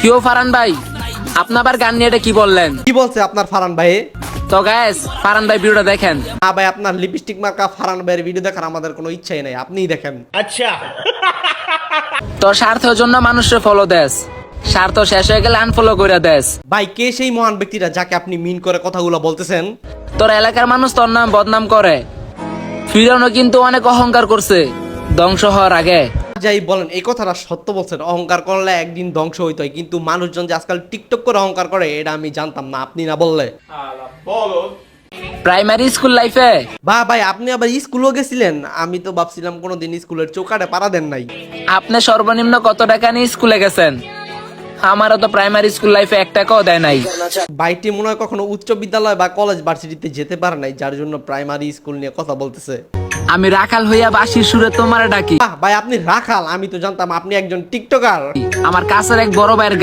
কিও ফারান ভাই, আপনি আবার গান নিয়ে এটা কি বললেন? কি বলছে আপনার ফারান ভাই? তো গাইস, ফারান ভাই ভিডিওটা দেখেন। না ভাই, আপনার লিপস্টিক মার্কা ফারান ভাইয়ের ভিডিও দেখার আমাদের কোনো ইচ্ছাই নাই, আপনিই দেখেন। তোর স্বার্থের জন্য মানুষের ফলো দেস, স্বার্থ শেষ হয়ে গেলে আনফলো করে দেস। ভাই, কে সেই মহান ব্যক্তিটা যাকে আপনি মিন করে কথাগুলো বলতেছেন? তোর এলাকার মানুষ তোর নাম বদনাম করে। ফিরানো কিন্তু অনেক অহংকার করছে ধ্বংস হওয়ার আগে। যাই বলেন, এই কথাটা সত্য বলছেন। অহংকার করলে একদিন ধ্বংস হইতে হয়, কিন্তু মানুষজন যে আজকাল টিকটক করে অহংকার করে এটা আমি জানতাম না, আপনি না বললে। প্রাইমারি স্কুল লাইফে বা ভাই, আপনি আবার স্কুলও গেছিলেন? আমি তো ভাবছিলাম কোনোদিন স্কুলের চৌকাঠে পাড়া দেন নাই। আপনি সর্বনিম্ন কত টাকা নিয়ে স্কুলে গেছেন? আমারও তো প্রাইমারি স্কুল লাইফে 1 টাকাও দেয় নাই। ভাইটি মনে হয় কখনো উচ্চ বিদ্যালয় বা কলেজ ভার্সিটিতে যেতে পারে নাই, যার জন্য প্রাইমারি স্কুল নিয়ে কথা বলতেছে। আমি রাখাল হইয়া বাঁশির সুরে তোমার ডাকি। ভাই, আপনি রাখাল? আমি তো জানতাম আপনি একজন টিকটকার। আমার কাছের এক বড় ভাইয়ের